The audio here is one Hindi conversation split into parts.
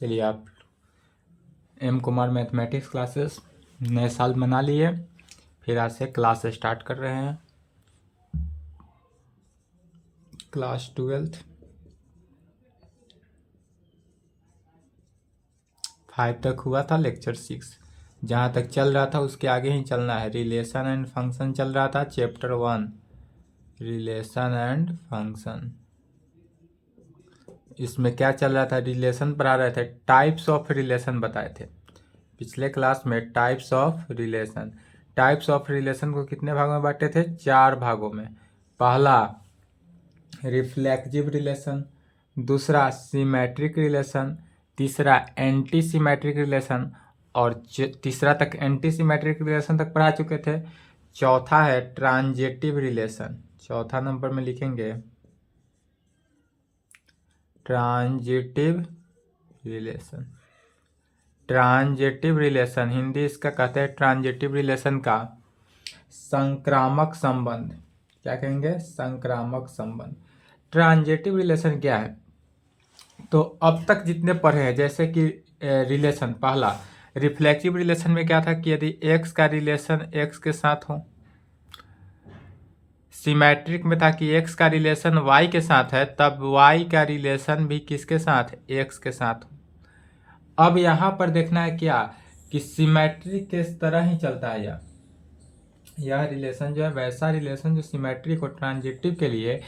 चलिए, आप एम कुमार मैथमेटिक्स क्लासेस नए साल मना लिए, फिर आज से क्लास स्टार्ट कर रहे हैं। क्लास 12th 5 तक हुआ था। लेक्चर 6 जहाँ तक चल रहा था उसके आगे ही चलना है। रिलेशन एंड फंक्शन चल रहा था, चैप्टर 1 रिलेशन एंड फंक्शन। इसमें क्या चल रहा था? रिलेशन पढ़ा रहे थे, टाइप्स ऑफ रिलेशन बताए थे पिछले क्लास में। टाइप्स ऑफ रिलेशन को कितने भागों में बांटे थे? 4 भागों में। पहला रिफ्लेक्सिव रिलेशन, दूसरा सिमेट्रिक रिलेशन, तीसरा एंटी सिमेट्रिक रिलेशन, और तीसरा तक एंटी सिमेट्रिक रिलेशन तक पढ़ा चुके थे। चौथा है ट्रांजिटिव रिलेशन, चौथा नंबर में लिखेंगे transitive relation. Transitive relation Hindi इसका कहते हैं ट्रांजिटिव रिलेशन का संक्रामक संबंध। क्या कहेंगे? संक्रामक संबंध। ट्रांजिटिव रिलेशन क्या है? तो अब तक जितने पढ़े हैं, जैसे कि रिलेशन पहला रिफ्लेक्सिव रिलेशन में क्या था कि यदि एक्स का रिलेशन एक्स के साथ हो। सिमेट्रिक में था कि एक्स का रिलेशन वाई के साथ है, तब वाई का रिलेशन भी किसके साथ? एक्स के साथ हो। अब यहाँ पर देखना है क्या कि सिमेट्रिक किस तरह ही चलता है। यह रिलेशन जो है वैसा रिलेशन जो सिमेट्रिक और ट्रांजिटिव के लिए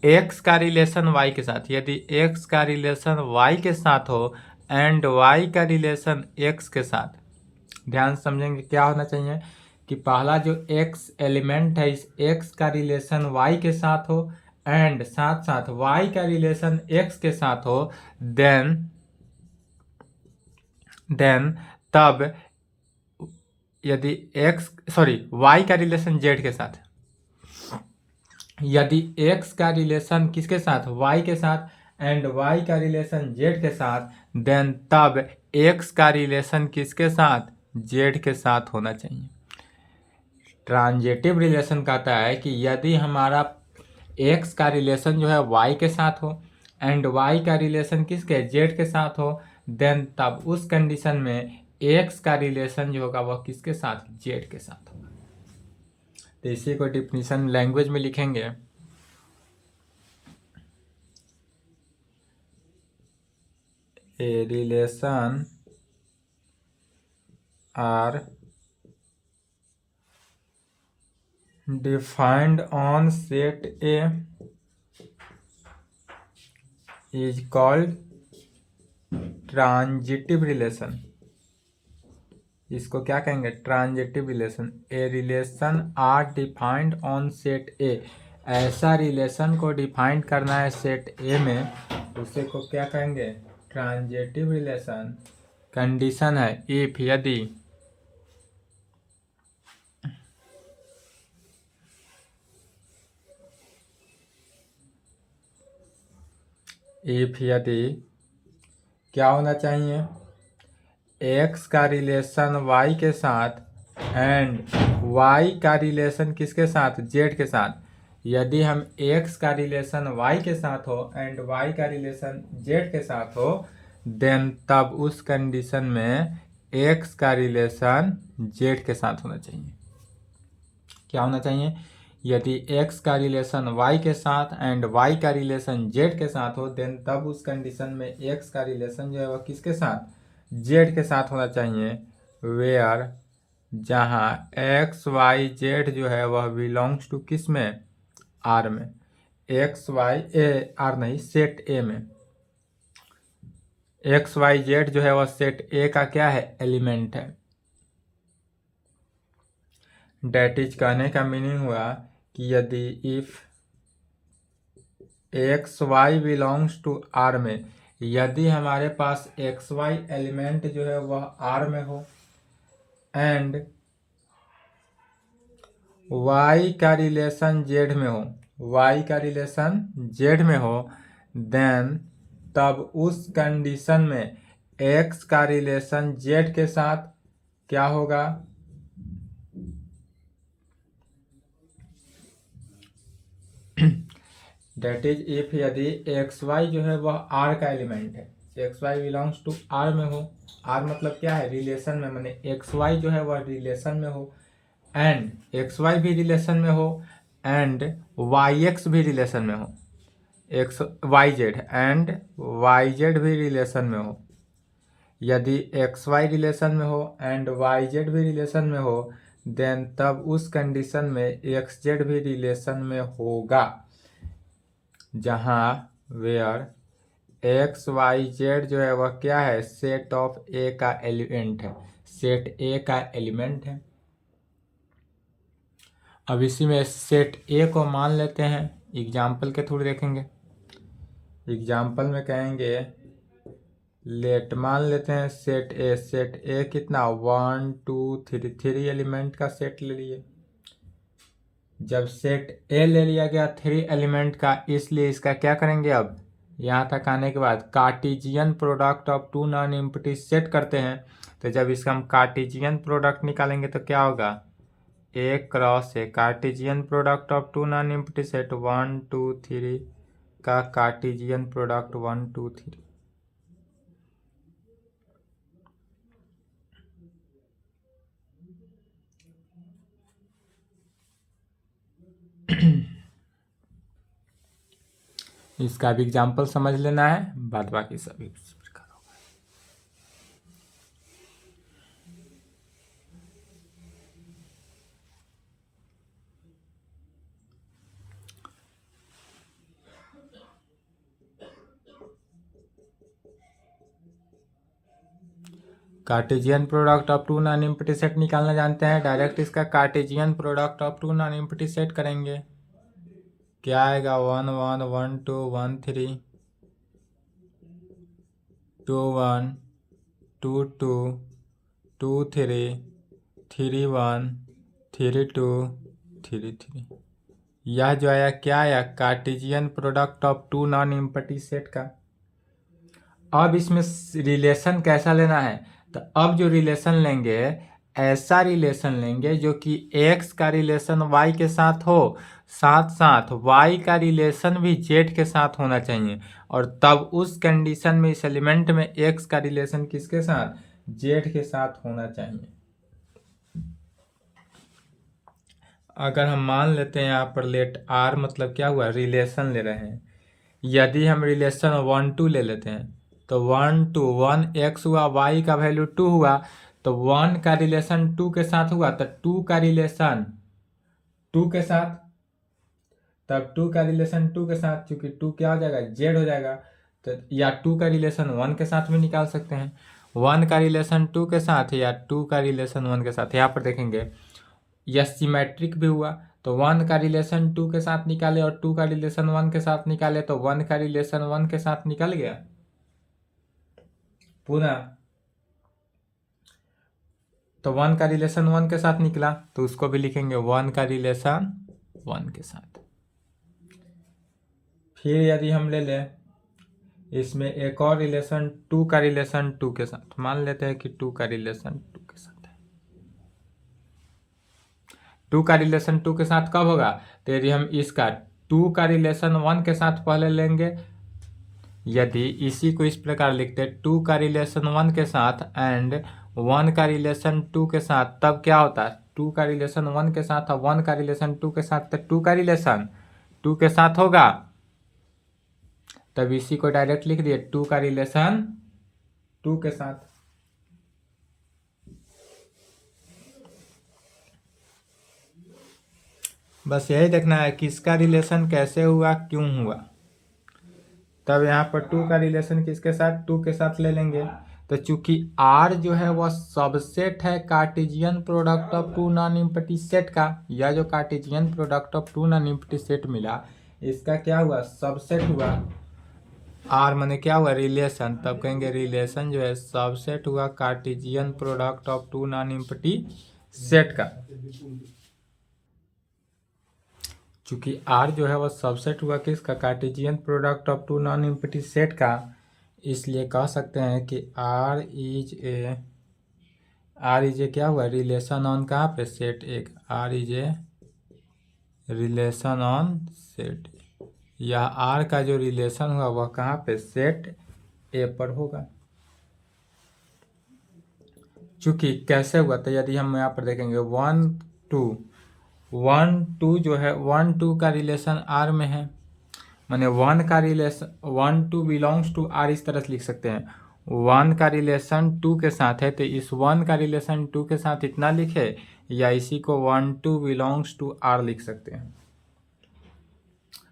एक्स का रिलेशन वाई के साथ, यदि एक्स का रिलेशन वाई के साथ हो एंड वाई का रिलेशन एक्स के साथ, ध्यान समझेंगे क्या होना चाहिए कि पहला जो एक्स एलिमेंट है इस एक्स का रिलेशन वाई के साथ हो एंड साथ साथ वाई का रिलेशन एक्स के साथ हो, देन तब यदि वाई का रिलेशन जेड के साथ, यदि एक्स का रिलेशन किसके साथ? वाई के साथ एंड वाई का रिलेशन जेड के साथ, देन तब एक्स का रिलेशन किसके साथ? जेड के साथ होना चाहिए। ट्रांजिटिव रिलेशन कहता है कि यदि हमारा एक्स का रिलेशन जो है वाई के साथ हो एंड वाई का रिलेशन किसके? जेड के साथ हो, देन तब उस कंडीशन में एक्स का रिलेशन जो होगा वह किसके साथ? जेड के साथ होगा। तो इसी को डिफिनीशन लैंग्वेज में लिखेंगे। A relation R defined on set A is called transitive relation। इसको क्या कहेंगे? Transitive relation. A relation R defined on set A, ऐसा रिलेशन को डिफाइन करना है सेट ए में, उसे को क्या कहेंगे? Transitive relation. कंडीशन है इफ यदि क्या होना चाहिए? एक्स का रिलेशन वाई के साथ एंड वाई का रिलेशन किसके साथ? जेड के साथ। यदि हम एक्स का रिलेशन वाई के साथ हो एंड वाई का रिलेशन जेड के साथ हो, देन तब उस कंडीशन में एक्स का रिलेशन जेड के साथ होना चाहिए। क्या होना चाहिए? यदि एक्स का रिलेशन वाई के साथ एंड वाई का रिलेशन जेड के साथ हो, देन तब उस कंडीशन में एक्स का रिलेशन जो है वह किसके साथ? जेड के साथ होना चाहिए। वेयर जहाँ एक्स वाई जेड जो है वह बिलोंग्स टू किस में? आर में। एक्स वाई ए आर नहीं, सेट ए में। एक्स वाई जेड जो है वह सेट ए का क्या है? एलिमेंट है। डेट इज कहने का मीनिंग हुआ कि यदि if X Y belongs to R में, यदि हमारे पास एक्स वाई एलिमेंट जो है वह आर में हो एंड वाई का रिलेशन जेड में हो, वाई का रिलेशन जेड में हो, देन तब उस कंडीशन में एक्स का रिलेशन जेड के साथ क्या होगा? डेट इज इफ यदि एक्स वाई जो है वह आर का एलिमेंट है, X Y belongs to R में हो, आर मतलब क्या है, रिलेशन में, माने एक्स वाई जो है वह रिलेशन में हो, एंड एक्स वाई भी रिलेशन में हो, एंड वाई एक्स भी रिलेशन में हो, x y z and y z भी रिलेशन में हो। यदि एक्स वाई रिलेशन में हो एंड वाई जेड भी रिलेशन में हो, देन तब उस कंडीशन में एक्स जेड भी रिलेशन में होगा, जहाँ वेयर एक्स वाई जेड जो है वह क्या है, सेट ऑफ ए का एलिमेंट है, सेट ए का एलिमेंट है। अब इसी में सेट ए को मान लेते हैं, एग्जाम्पल के थ्रू देखेंगे। एग्जाम्पल में कहेंगे लेट, मान लेते हैं सेट ए कितना 1 2 3, 3 एलिमेंट का सेट ले लिए। जब सेट ए ले लिया गया 3 एलिमेंट का, इसलिए इसका क्या करेंगे, अब यहाँ तक आने के बाद Cartesian product of two non empty set करते हैं। तो जब इसका हम कार्टेशियन प्रोडक्ट निकालेंगे तो क्या होगा, A cross A, Cartesian product of two non empty set 1 2 3 का कार्टेशियन प्रोडक्ट 1 2 3। इसका भी एग्जाम्पल समझ लेना है, बाद बाकी सभी प्रकार होगा। Cartesian product of two non empty set निकालना जानते हैं, डायरेक्ट इसका Cartesian product of two non empty set करेंगे। क्या आएगा, 1 1 1 2 1 3 2 1 2 2 2 3 3 1 3 2 3 3। यह जो आया क्या आया, Cartesian product of two non empty set का। अब इसमें रिलेशन कैसा लेना है, तो अब जो रिलेशन लेंगे, ऐसा रिलेशन लेंगे जो कि x का रिलेशन y के साथ हो, साथ साथ y का रिलेशन भी z के साथ होना चाहिए, और तब उस कंडीशन में इस एलिमेंट में x का रिलेशन किसके साथ, z के साथ होना चाहिए। अगर हम मान लेते हैं यहाँ पर लेट r मतलब क्या हुआ, रिलेशन ले रहे हैं। यदि हम रिलेशन 1 2 ले लेते हैं तो 1 2 1 x हुआ, y का वैल्यू 2 हुआ, तो 1 का रिलेशन 2 के साथ हुआ, तो 2 का रिलेशन 2 के साथ, तब 2 का रिलेशन 2 के साथ, चूंकि 2 क्या हो जाएगा, z हो जाएगा, तो या 2 का रिलेशन 1 के साथ भी निकाल सकते हैं, 1 का रिलेशन 2 के साथ या 2 का रिलेशन 1 के साथ। यहाँ पर देखेंगे यह सिमेट्रिक भी हुआ, तो 1 का रिलेशन 2 के साथ निकाले और 2 का रिलेशन 1 के साथ निकाले, तो 1 का रिलेशन 1 के साथ निकल गया। पुनः तो 1 का रिलेशन 1 के साथ निकला, तो उसको भी लिखेंगे 1 का रिलेशन 1 के साथ। फिर यदि हम ले लें इसमें एक और रिलेशन 2 का रिलेशन 2 के साथ, मान लेते हैं कि 2 का रिलेशन 2 के साथ है। 2 का रिलेशन 2 के साथ कब होगा, तो यदि हम इसका 2 का रिलेशन 1 के साथ पहले लेंगे, यदि इसी को इस प्रकार लिखते 2 का रिलेशन 1 के साथ एंड 1 का रिलेशन 2 के साथ, तब क्या होता है, 2 का रिलेशन 1 के साथ और 1 का रिलेशन 2 के साथ, तो 2 का रिलेशन 2 के साथ होगा, तब इसी को डायरेक्ट लिख दिए 2 का रिलेशन 2 के साथ। बस यही देखना है किसका रिलेशन कैसे हुआ, क्यों हुआ। तब यहाँ पर 2 का रिलेशन किसके साथ, 2 के साथ ले लेंगे। तो चूंकि R जो है वह सबसेट है Cartesian product of two non empty set का, यह जो Cartesian product of two non empty set मिला, इसका क्या हुआ, सबसेट हुआ। R माने क्या हुआ, रिलेशन, तब कहेंगे रिलेशन जो है सबसेट हुआ Cartesian product of two non empty set का। चूंकि R जो है वह सबसेट हुआ किसका, Cartesian product of two non empty set का, इसलिए कह सकते हैं कि R इज ए क्या हुआ, रिलेशन ऑन कहाँ पे, सेट एक, R is a relation on set. यह R का जो रिलेशन हुआ वह कहाँ पे, सेट ए पर होगा। चूंकि कैसे हुआ, तो यदि हम यहाँ पर देखेंगे 1 2 जो है 1 2 का रिलेशन आर में है, माने 1 का रिलेशन 1 2 बिलोंग्स टू आर, इस तरह से लिख सकते हैं 1 का रिलेशन 2 के साथ है, तो इस 1 का रिलेशन 2 के साथ इतना लिखे, या इसी को 1 2 बिलोंग्स टू आर लिख सकते हैं।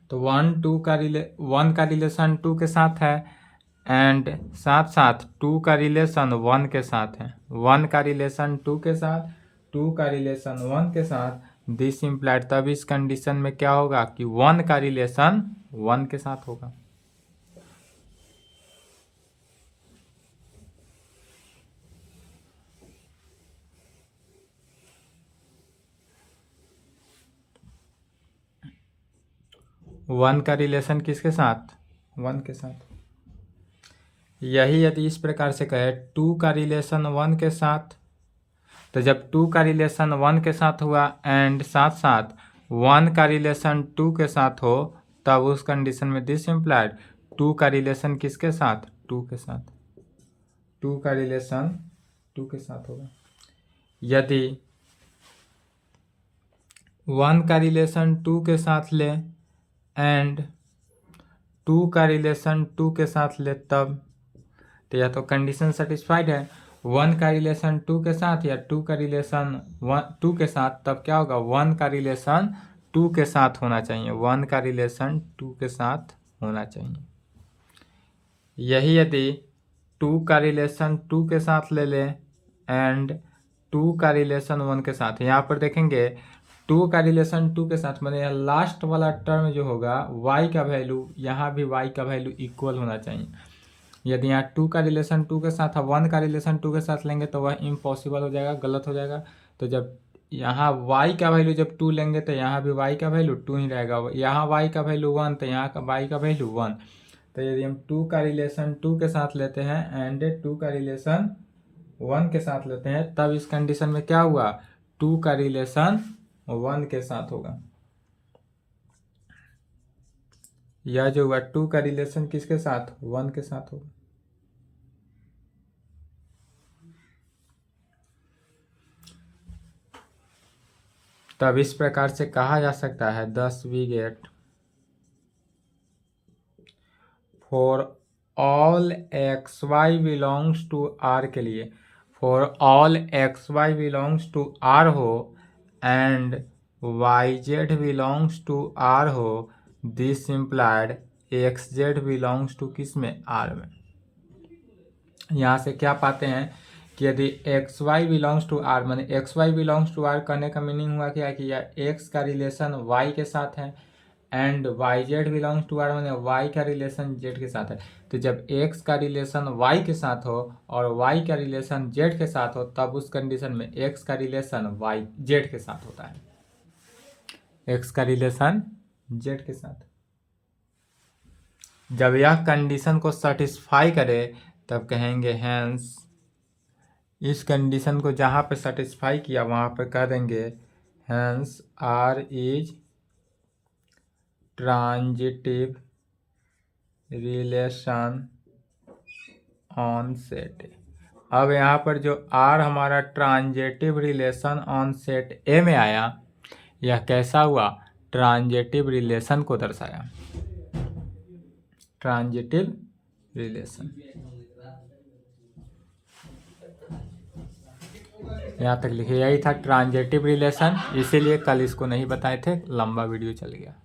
तो 1 का रिलेशन 2 के साथ है, एंड साथ साथ 2 का रिलेशन 1 के साथ है। 1 का रिलेशन 2 के साथ, 2 का रिलेशन 1 के साथ, दिस इम्प्लाइड, तब इस कंडीशन में क्या होगा कि 1 का रिलेशन 1 के साथ होगा। वन का रिलेशन किसके साथ? 1 के साथ। यही यदि इस प्रकार से कहे 2 का रिलेशन 1 के साथ, तो जब 2 का रिलेशन 1 के साथ हुआ एंड साथ साथ 1 का रिलेशन 2 के साथ हो, तब उस कंडीशन में दिस इम्प्लाइड 2 का रिलेशन किसके साथ? 2 के साथ। 2 का रिलेशन 2 के साथ होगा। यदि 1 का रिलेशन 2 के साथ ले एंड 2 का रिलेशन 2 के साथ ले, तब तो या तो कंडीशन सेटिस्फाइड है 1 का रिलेशन 2 के साथ या 2 का रिलेशन 2 के साथ, तब क्या होगा 1 का रिलेशन 2 के साथ होना चाहिए। 1 का रिलेशन 2 के साथ होना चाहिए। यही यदि 2 का रिलेशन 2 के साथ ले ले एंड 2 का रिलेशन 1 के साथ, यहाँ पर देखेंगे 2 का रिलेशन 2 के साथ, मैंने लास्ट वाला टर्म जो होगा y का वैल्यू, यहाँ भी y का वैल्यू इक्वल होना चाहिए। यदि यहाँ 2 का रिलेशन 2 के साथ है, 1 का रिलेशन 2 के साथ लेंगे तो वह इम्पॉसिबल हो जाएगा, गलत हो जाएगा। तो जब यहाँ y का वैल्यू जब 2 लेंगे तो यहाँ भी y का वैल्यू 2 ही रहेगा। यहाँ y का वैल्यू 1 तो यहाँ का y का वैल्यू 1। तो यदि हम 2 का रिलेशन 2 के साथ लेते हैं एंड 2 का रिलेशन 1 के साथ लेते हैं, तब इस कंडीशन में क्या हुआ 2 का रिलेशन 1 के साथ होगा। यह जो हुआ 2 का रिलेशन किसके साथ? 1 के साथ होगा। तब इस प्रकार से कहा जा सकता है 10 we get for all x Y belongs to R के लिए, for all x Y belongs to R हो and y z belongs to R हो, this implied x z belongs to किस में? आर में। यहाँ से क्या पाते हैं कि यदि x Y belongs to R, माने x Y belongs to R कहने का मीनिंग हुआ क्या कि यह एक्स का रिलेशन वाई के साथ है and y z belongs to R, माने वाई का रिलेशन जेड के साथ है। तो जब एक्स का रिलेशन वाई के साथ हो और वाई का रिलेशन जेड के साथ हो, तब उस कंडीशन में एक्स का रिलेशन वाई जेड के साथ होता है। एक्स का रिलेशन जेड के साथ। जब यह कंडीशन को सेटिस्फाई करे तब कहेंगे हैंस, इस कंडीशन को जहाँ पे सेटिस्फाई किया वहाँ पे कह देंगे hence R is transitive relation on set. अब यहाँ पर जो आर हमारा transitive relation on set A में आया, यह कैसा हुआ? ट्रांजिटिव रिलेशन को दर्शाया। ट्रांजिटिव रिलेशन, यहाँ तक लिखे, यही था ट्रांजिटिव रिलेशन। इसीलिए कल इसको नहीं बताए थे, लंबा वीडियो चल गया।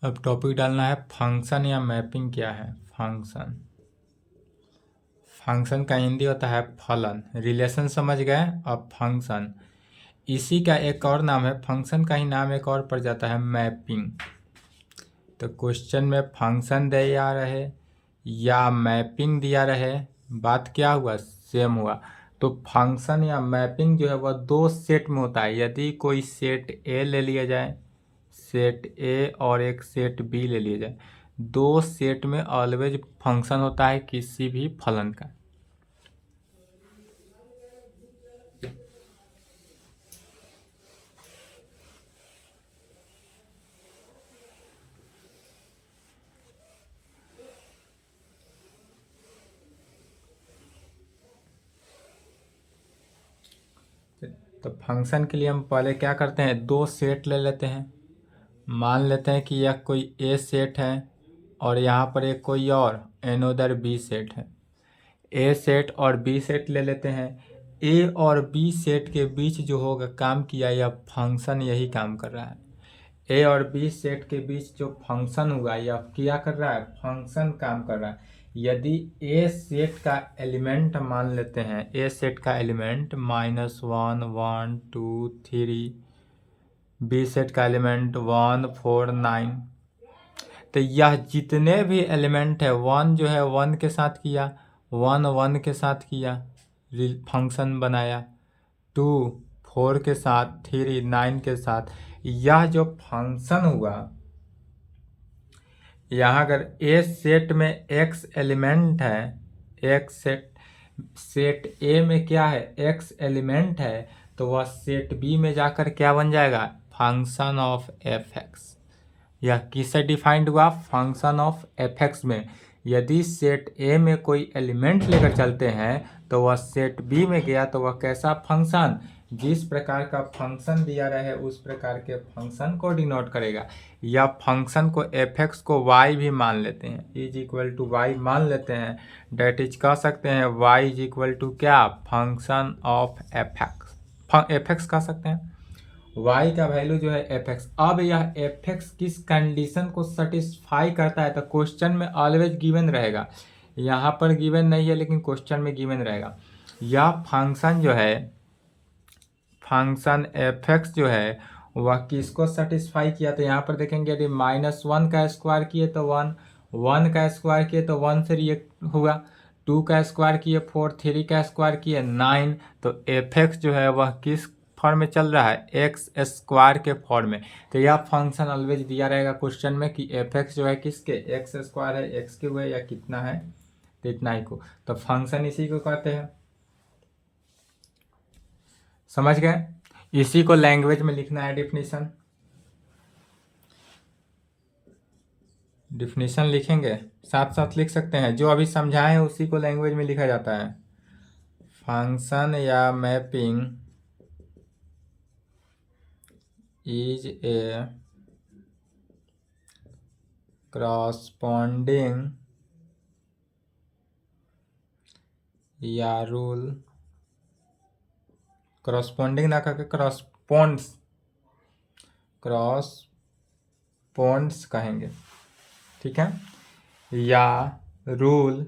अब टॉपिक डालना है फंक्शन या मैपिंग क्या है। फंक्शन, फंक्शन का हिंदी होता है फलन। रिलेशन समझ गए। अब फंक्शन, इसी का एक और नाम है, फंक्शन का ही नाम एक और पड़ जाता है मैपिंग। तो क्वेश्चन में फंक्शन दिया रहे या मैपिंग दिया रहे, बात क्या हुआ? सेम हुआ। तो फंक्शन या मैपिंग जो है वह दो सेट में होता है। यदि कोई सेट ए ले लिया जाए, सेट ए और एक सेट बी ले लिया जाए, दो सेट में ऑलवेज फंक्शन होता है किसी भी फलन का। तो फंक्शन के लिए हम पहले क्या करते हैं, दो सेट ले लेते हैं। मान लेते हैं कि यह कोई ए सेट है और यहाँ पर एक कोई और अनदर बी सेट है। ए सेट और बी सेट ले लेते हैं। ए और बी सेट के बीच जो होगा काम किया, यह फंक्शन यही काम कर रहा है। ए और बी सेट के बीच जो फंक्शन हुआ यह क्या कर रहा है, फंक्शन काम कर रहा है। यदि ए सेट का एलिमेंट मान लेते हैं, ए सेट का एलिमेंट -1 1 2 3, बी सेट का एलिमेंट 1 4 9, तो यह जितने भी एलिमेंट है, 1 जो है 1 के साथ किया, 1 1 के साथ किया, फंक्शन बनाया, 2 4 के साथ, 3 9 के साथ। यह जो फंक्शन हुआ, यहाँ अगर ए सेट में x एलिमेंट है, x सेट ए में क्या है, x एलिमेंट है, तो वह सेट बी में जाकर क्या बन जाएगा, फंक्शन ऑफ एफ एक्स। यह किससे डिफाइंड हुआ, फंक्शन ऑफ एफ एक्स में। यदि सेट ए में कोई एलिमेंट लेकर चलते हैं तो वह सेट बी में गया तो वह कैसा फंक्शन, जिस प्रकार का फंक्शन दिया रहे उस प्रकार के फंक्शन को डिनोट करेगा। या फंक्शन को एफ एक्स को y भी मान लेते हैं, इज इक्वल टू वाई मान लेते हैं। डेट इज कह सकते हैं y इज इक्वल टू क्या, फंक्शन ऑफ एफ एक्स कह सकते हैं। y का वैल्यू जो है एफ एक्स। अब यह एफ एक्स किस कंडीशन को सेटिस्फाई करता है, तो क्वेश्चन में ऑलवेज गिवन रहेगा। यहाँ पर गिवन नहीं है लेकिन क्वेश्चन में गिवन रहेगा। यह फंक्शन जो है, फंक्शन एफ एक्स जो है वह किसको सेटिस्फाई किया, तो यहाँ पर देखेंगे यदि -1 का स्क्वायर किए तो 1, 1 का स्क्वायर किए तो 1 से रिएक्ट हुआ, 2 का स्क्वायर किए 4, 3 का स्क्वायर किए 9, तो एफ एक्स जो है वह किस फॉर्म में चल रहा है, एक्स स्क्वायर के फॉर्म में। तो यह फंक्शन ऑलवेज दिया रहेगा क्वेश्चन में कि एफ एक्स जो है किसके, एक्स स्क्वायर है, एक्स क्यूब है या कितना है, तो इतना ही को, तो फंक्शन इसी को कहते हैं। समझ गए, इसी को लैंग्वेज में लिखना है। डिफिनीशन लिखेंगे, साथ साथ लिख सकते हैं, जो अभी समझाए हैं उसी को लैंग्वेज में लिखा जाता है। फंक्शन या मैपिंग इज ए क्रॉसपॉन्डिंग या रूल, क्रॉसपॉन्डिंग ना करके क्रॉसपॉन्ड्स कहेंगे, ठीक है, या रूल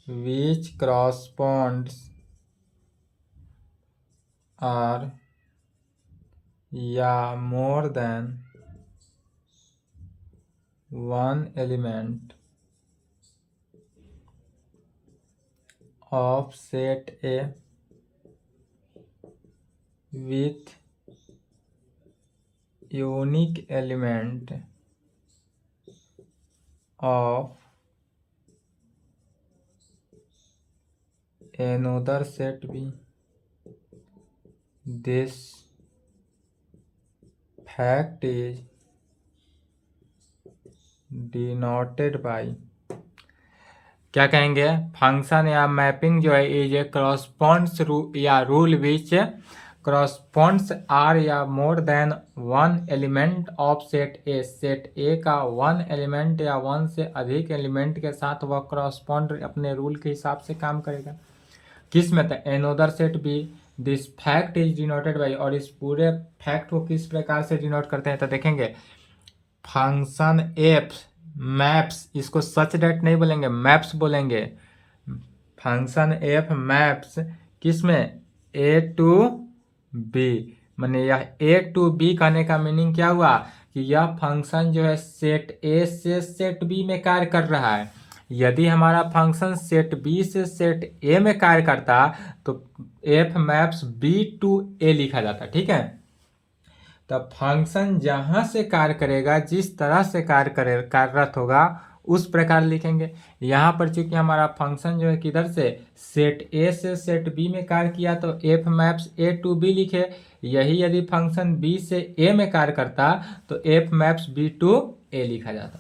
विच क्रॉसपॉन्ड्स आर या more than one element of set A with unique element of another set B. This fact is denoted by, क्या कहेंगे, फंक्शन या मैपिंग जो है इज ए क्रॉसपॉन्ड्स या रूल विच क्रॉसपॉन्ड्स आर या more than one element of set A. Set A का वन एलिमेंट या वन से अधिक एलिमेंट के साथ वह क्रॉसपॉन्ड अपने रूल के हिसाब से काम करेगा। किस में, तो another set B. This fact is denoted by, और इस पूरे फैक्ट को किस प्रकार से डिनोट करते हैं, तो देखेंगे फंक्शन एफ मैप्स, इसको सच डेट नहीं बोलेंगे, मैप्स बोलेंगे। फंक्शन एफ मैप्स किस में, ए टू बी। माने यह ए टू बी कहने का मीनिंग क्या हुआ कि यह फंक्शन जो है सेट ए से सेट बी में कार्य कर रहा है। यदि हमारा फंक्शन सेट बी से सेट ए में कार्य करता तो f maps B to A लिखा जाता। ठीक है, तब फंक्शन जहां से कार्य करेगा, जिस तरह से कार्यरत होगा उस प्रकार लिखेंगे। यहाँ पर चूंकि हमारा फंक्शन जो है किधर से सेट ए से सेट बी में कार्य किया तो f maps A to B लिखे। यही यदि फंक्शन बी से ए में कार्य करता तो f maps B to A लिखा जाता।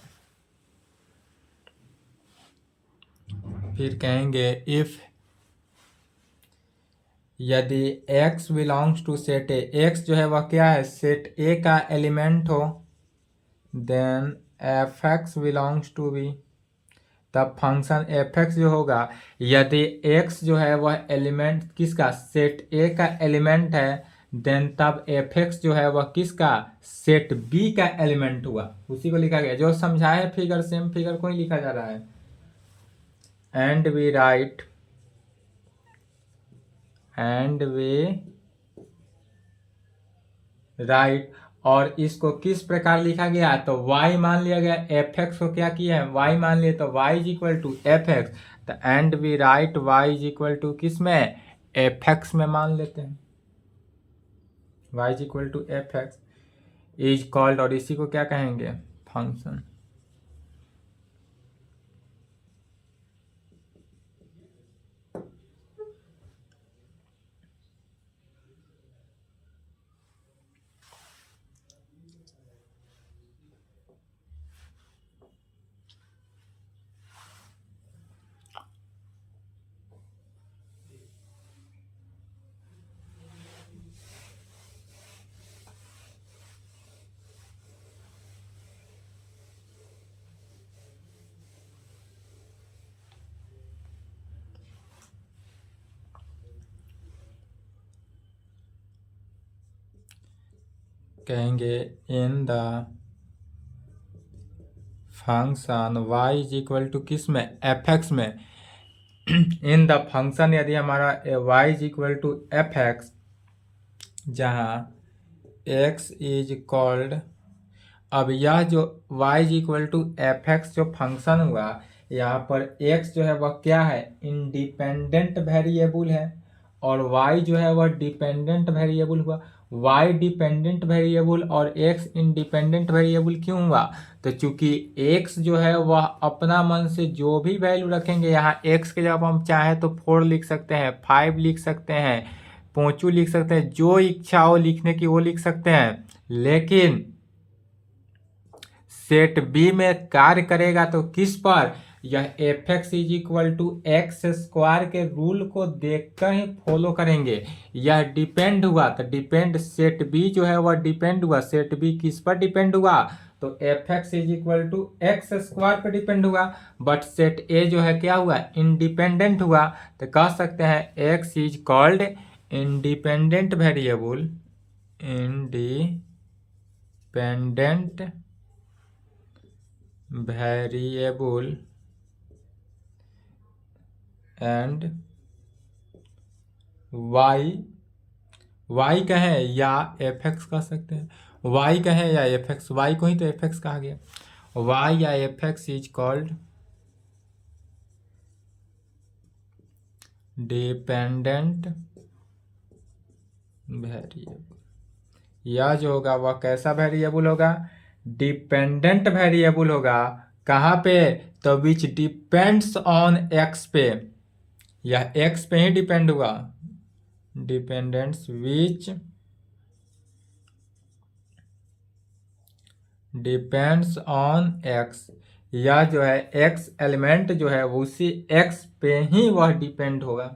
फिर कहेंगे इफ यदि x belongs to set A, x जो है वह क्या है सेट ए का एलिमेंट हो, then f x belongs to B, तब फंक्शन एफ एक्स जो होगा यदि x जो है वह एलिमेंट किसका सेट ए का एलिमेंट है, देन तब एफ एक्स जो है वह किसका सेट बी का एलिमेंट हुआ। उसी को लिखा गया, जो समझाए फिगर सेम फिगर को ही लिखा जा रहा है। एंड वी राइट और इसको किस प्रकार लिखा गया तो y मान लिया गया, एफ एक्स को क्या किया है y मान लिया तो y is equal to f x, तो and we write y is equal to किस में एफ एक्स में मान लेते हैं, y is equal to f x is called, और इसी को क्या कहेंगे फंक्शन। कहेंगे in the function y is equal to किस में एफ एक्स में, इन द फंक्शन यदि हमारा y is equal to f x जहाँ x इज कॉल्ड, अब यह जो y is equal to f x जो फंक्शन हुआ यहाँ पर x जो है वह क्या है इंडिपेंडेंट वेरिएबल है और y जो है वह डिपेंडेंट वेरिएबल हुआ। y डिपेंडेंट वेरिएबल और x इंडिपेंडेंट वेरिएबल क्यों हुआ, तो चूंकि x जो है वह अपना मन से जो भी वैल्यू रखेंगे, यहाँ x के जब हम चाहे तो 4 लिख सकते हैं, 5 लिख सकते हैं, 5 लिख सकते हैं, जो इच्छा हो लिखने की वो लिख सकते हैं, लेकिन सेट बी में कार्य करेगा तो किस पर, यह f x is equal to x square के रूल को देखकर ही फॉलो करेंगे। यह डिपेंड हुआ तो डिपेंड सेट बी जो है वह डिपेंड हुआ, सेट बी किस पर डिपेंड हुआ तो f x is equal to x square पर डिपेंड हुआ, बट सेट ए जो है क्या हुआ इंडिपेंडेंट हुआ, तो कह सकते हैं x is called independent variable, independent variable and y कहें या एफ एक्स कह सकते हैं, y कहें या एफ एक्स, y को ही तो एफ एक्स कहा गया, y या F x is called dependent variable. यह जो होगा वह कैसा वेरिएबल होगा डिपेंडेंट वेरिएबल होगा, कहाँ पे तो विच डिपेंड्स ऑन एक्स पे, यह एक्स पे ही डिपेंड हुआ, dependents which depends on x, यह जो है एक्स एलिमेंट जो है उसी एक्स पे ही वह डिपेंड होगा।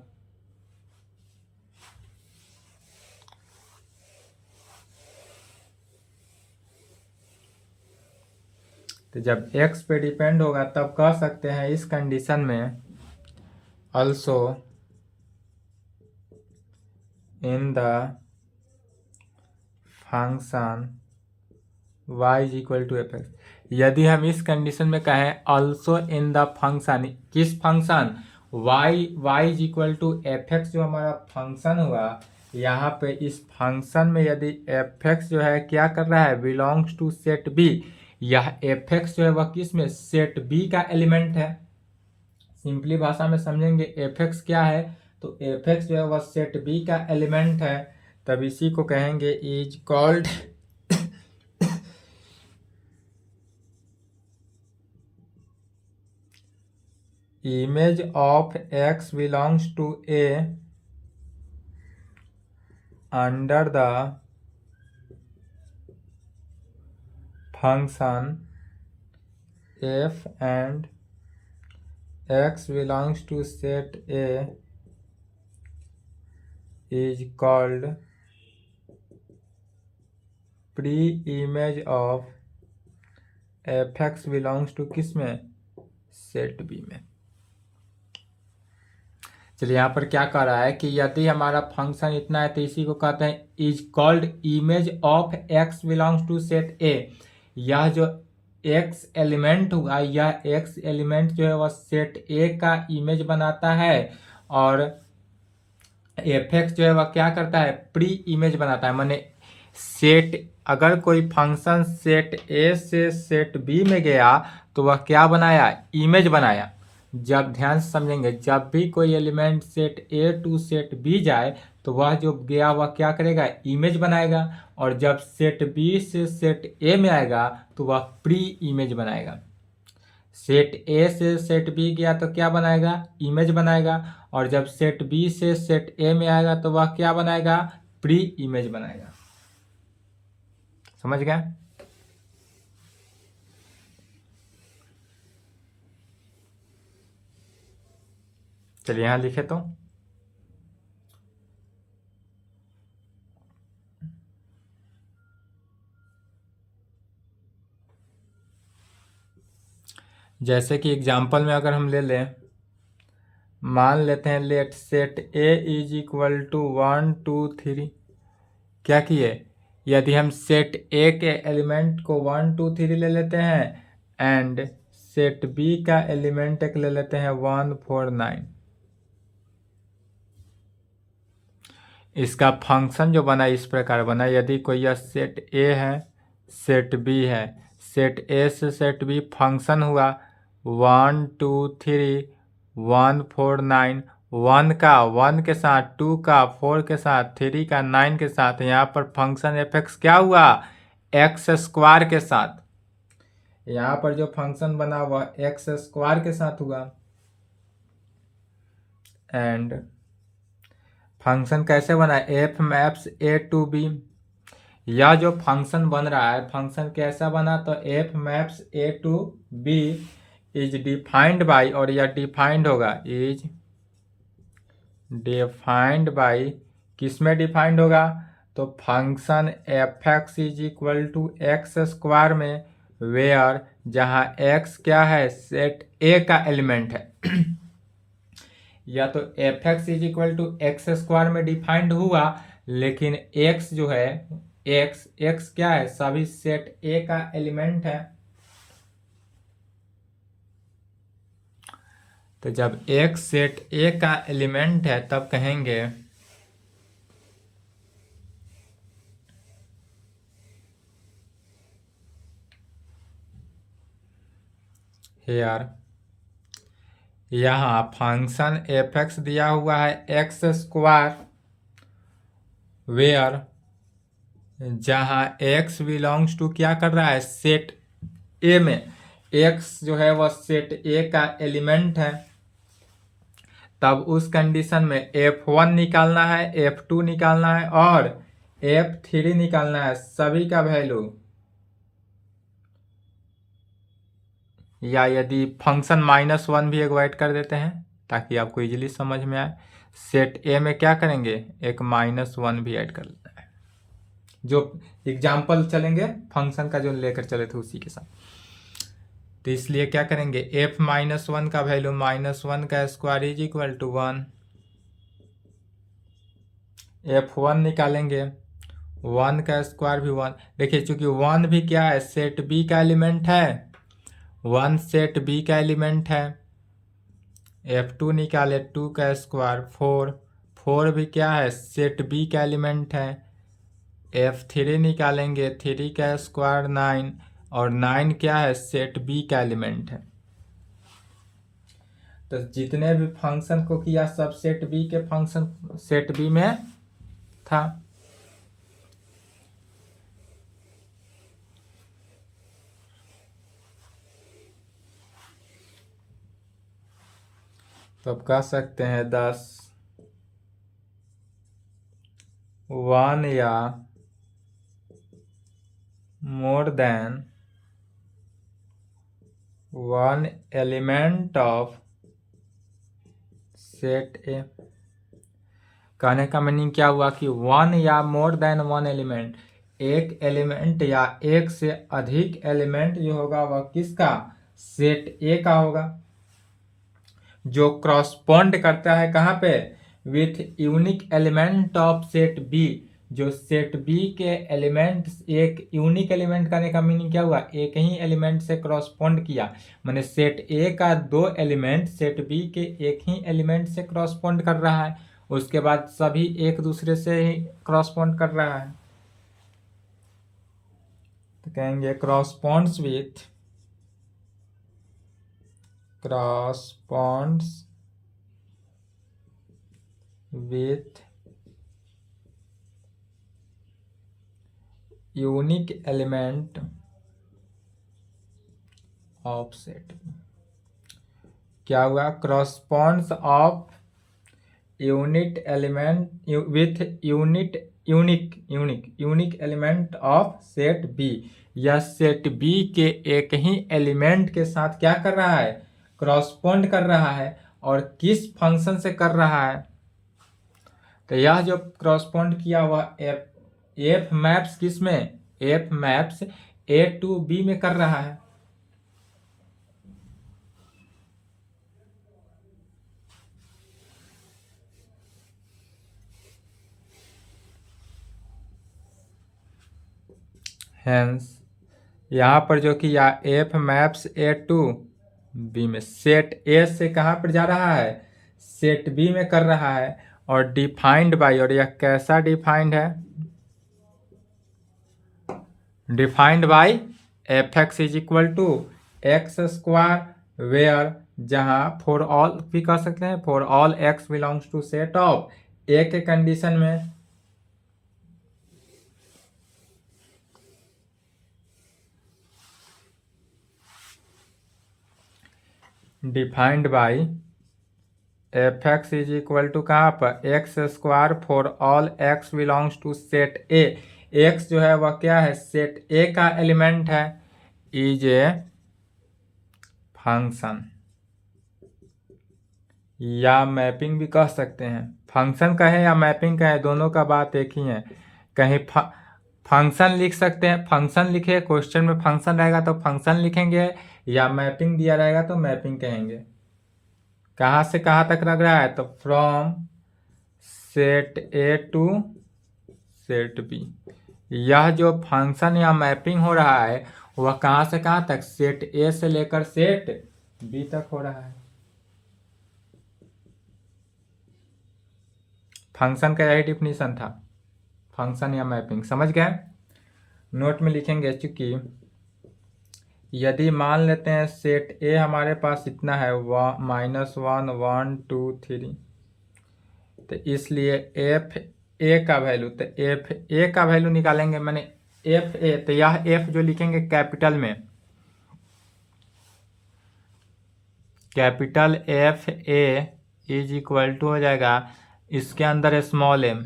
तो जब x पे डिपेंड होगा तब कह सकते हैं इस कंडीशन में also in the function y is equal to f x, यदि हम इस कंडीशन में कहें also in the function, किस function y is equal to f x जो हमारा फंक्शन हुआ, यहाँ पे इस फंक्शन में यदि एफ एक्स जो है क्या कर रहा है बिलोंग्स टू सेट बी, यह एफ एक्स जो है वह किस में सेट बी का एलिमेंट है, सिंपली भाषा में समझेंगे एफ एक्स क्या है, तो एफ एक्स जो है वह सेट बी का एलिमेंट है, तब इसी को कहेंगे is called image of x belongs to a under the function f and x belongs to set a is called pre-image of fx belongs to किस में, सेट बी में। चलिए यहाँ पर क्या कह रहा है कि यदि हमारा फंक्शन इतना है तो इसी को कहते हैं is called image of x belongs to set A. यह जो एक्स एलिमेंट हुआ, यह एक्स एलिमेंट जो है वह सेट ए का इमेज बनाता है, और एफ एक्स जो है वह क्या करता है, प्री इमेज बनाता है। माने सेट, अगर कोई फंक्शन सेट ए से सेट बी में गया तो वह क्या बनाया, इमेज बनाया। जब ध्यान से समझेंगे, जब भी कोई element set A to set B जाए तो वह जो गया वह क्या करेगा, इमेज बनाएगा, और जब सेट बी से सेट ए में आएगा तो वह प्री इमेज बनाएगा। सेट ए से सेट बी गया तो क्या बनाएगा, इमेज बनाएगा, और जब सेट बी से सेट ए में आएगा तो वह क्या बनाएगा, प्री इमेज बनाएगा। समझ गया? चलिए यहां लिखे तो जैसे कि एग्जाम्पल में अगर हम ले लें, मान लेते हैं let set A is equal to 1 2 3। क्या किए, यदि हम सेट ए के एलिमेंट को 1 2 3 ले लेते हैं एंड सेट बी का एलिमेंट एक ले लेते हैं 1 4 9, इसका फंक्शन जो बना इस प्रकार बना। यदि कोई यह सेट ए है, सेट बी है, सेट ए से सेट बी फंक्शन हुआ 1 2 3 1 4 9, 1 का 1 के साथ, 2 का 4 के साथ, 3 का 9 के साथ। यहाँ पर फंक्शन एफ एक्स क्या हुआ, एक्स स्क्वायर के साथ। यहाँ पर जो फंक्शन बना हुआ एक्स स्क्वायर के साथ हुआ। एंड फंक्शन कैसे बना, f maps A to B. यह जो फंक्शन बन रहा है, फंक्शन कैसा बना, तो f maps A to B is defined by, और यह डिफाइंड होगा, इज डिफाइंड बाई, किस में डिफाइंड होगा, तो function f x is equal to x square में, वेयर जहाँ एक्स क्या है, सेट ए का एलिमेंट है। या तो f x is equal to x square में डिफाइंड हुआ, लेकिन एक्स जो है, एक्स क्या है, सभी सेट ए का एलिमेंट है। तो जब एक्स सेट ए का एलिमेंट है तब कहेंगे हियर, यहाँ फंक्शन एफ एक्स दिया हुआ है एक्स स्क्वायर, वेयर जहाँ एक्स बिलोंग्स टू क्या कर रहा है, सेट ए में। एक्स जो है वह सेट ए का एलिमेंट है। तब उस कंडीशन में F1 निकालना है, F2 निकालना है और F3 निकालना है, सभी का वैल्यू। या यदि फंक्शन -1 भी एक ऐड कर देते हैं ताकि आपको इजीली समझ में आए। सेट ए में क्या करेंगे, एक -1 भी ऐड कर लेना है। जो एग्जाम्पल चलेंगे फंक्शन का जो लेकर चले थे उसी के साथ। तो इसलिए क्या करेंगे, f-1 का वैल्यू -1 का square is equal to 1। f1 निकालेंगे, 1 का स्क्वायर भी 1। देखिए चूंकि 1 भी क्या है, सेट बी का एलिमेंट है, 1 सेट बी का एलिमेंट है। f2 निकाले, 2 का स्क्वायर 4, 4 भी क्या है, सेट बी का एलिमेंट है। f3 निकालेंगे, 3 का स्क्वायर 9, और 9 क्या है, सेट बी का एलिमेंट है। तो जितने भी फंक्शन को किया सब सेट बी के फंक्शन सेट बी में था। तो अब कह सकते हैं 10 1 या more than 1 element of set ए। कहने का मीनिंग क्या हुआ कि 1 या मोर देन 1 एलिमेंट, एक एलिमेंट या एक से अधिक एलिमेंट जो होगा वह किसका, सेट ए का होगा, जो क्रॉसपॉन्ड करता है कहाँ पे, with unique element of set B, जो सेट बी के एलिमेंट, एक यूनिक एलिमेंट करने का मीनिंग क्या हुआ, एक ही एलिमेंट से क्रॉसपॉन्ड किया, माने सेट ए का दो एलिमेंट सेट बी के एक ही एलिमेंट से क्रॉसपॉन्ड कर रहा है, उसके बाद सभी एक दूसरे से ही क्रॉसपॉन्ड कर रहा है। तो कहेंगे corresponds with unique element of set. क्या हुआ, corresponds of unit element with unique element of set B, या सेट बी के एक ही एलिमेंट के साथ क्या कर रहा है, क्रॉसपॉन्ड कर रहा है, और किस फंक्शन से कर रहा है। तो यह जो क्रॉसपॉन्ड किया हुआ एफ मैप्स किस में, f maps A to B में कर रहा है। हेंस यहाँ पर जो कि या f maps A to B में, सेट ए से कहाँ पर जा रहा है, सेट बी में कर रहा है, और डिफाइंड बाई, और यह कैसा डिफाइंड है, defined by f x is equal to x square, where, जहाँ फॉर ऑल भी कह सकते हैं, for all x belongs to set of A के कंडीशन में। Defined by f x is equal to कहाँ पर, x square for all x belongs to set A. X जो है वह क्या है, सेट ए का एलिमेंट है, इज ए फंक्शन, या मैपिंग भी कह सकते हैं, फंक्शन कहे या मैपिंग कहे दोनों का बात एक ही है। कहीं फंक्शन लिख सकते हैं, फंक्शन लिखे, क्वेश्चन में फंक्शन रहेगा तो फंक्शन लिखेंगे, या मैपिंग दिया रहेगा तो मैपिंग कहेंगे। कहाँ से कहाँ तक लग रहा है, तो from set A to set B. यह जो फंक्शन या मैपिंग हो रहा है वह कहाँ से कहाँ तक, सेट ए से लेकर सेट बी तक हो रहा है। फंक्शन का यही डिफिनीशन था, फंक्शन या मैपिंग, समझ गए। नोट में लिखेंगे, चूंकि यदि मान लेते हैं सेट ए हमारे पास इतना है -1 1 2 3, तो इसलिए एफ ए का वैल्यू, तो एफ ए का वैल्यू निकालेंगे, मैंने एफ ए, तो यह एफ जो लिखेंगे कैपिटल में, capital F A is equal to हो जाएगा इसके अंदर स्मॉल एम,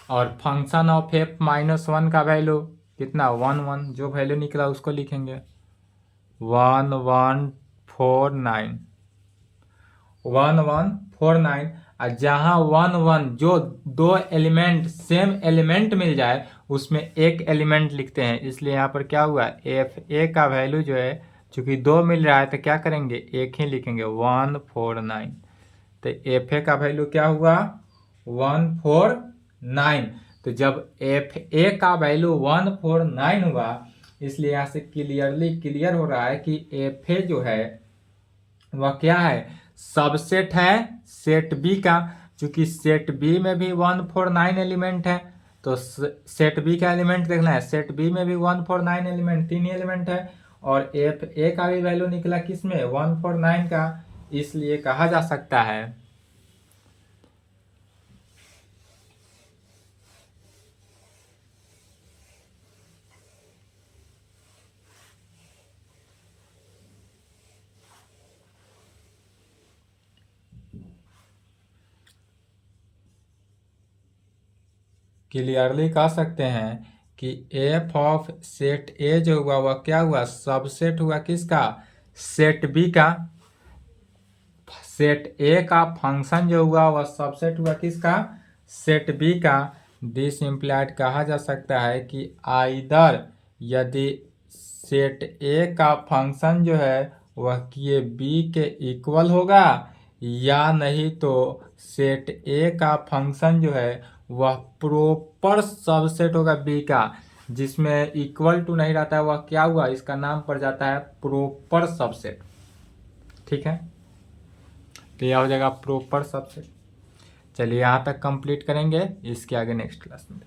और फंक्शन ऑफ एफ -1 का वैल्यू कितना, 1 1, जो वैल्यू निकला उसको लिखेंगे 1149, 1149। और जहाँ 1 1 जो दो एलिमेंट सेम एलिमेंट मिल जाए उसमें एक एलिमेंट लिखते हैं, इसलिए यहाँ पर क्या हुआ, एफ ए का वैल्यू जो है चूंकि दो मिल रहा है तो क्या करेंगे, एक ही लिखेंगे 149। तो एफ ए का वैल्यू क्या हुआ, 149। तो जब एफ ए का वैल्यू 149 हुआ, इसलिए यहाँ से क्लियर हो रहा है कि एफ ए जो है वह क्या है, सबसेट है सेट बी का, चूंकि सेट बी में भी 149 एलिमेंट है, तो सेट बी का एलिमेंट देखना है। सेट बी में भी 149 एलिमेंट, 3 एलिमेंट है, और एफ ए का भी वैल्यू निकला किसमें, 149 का। इसलिए कहा जा सकता है क्लियरली कह सकते हैं कि एफ ऑफ सेट ए जो हुआ वह क्या हुआ, सबसेट हुआ किसका, सेट बी का। सेट ए का फंक्शन जो हुआ वह सबसेट हुआ किसका, सेट बी का। दिस इम्प्लाइड कहा जा सकता है कि आइदर यदि सेट ए का फंक्शन जो है वह ये बी के इक्वल होगा, या नहीं तो सेट ए का फंक्शन जो है वह प्रॉपर सबसेट होगा बी का, जिसमें इक्वल टू नहीं रहता है, वह क्या हुआ, इसका नाम पड़ जाता है प्रॉपर सबसेट। ठीक है, तो यह हो जाएगा प्रॉपर सबसेट। चलिए यहाँ तक कंप्लीट करेंगे, इसके आगे नेक्स्ट क्लास में।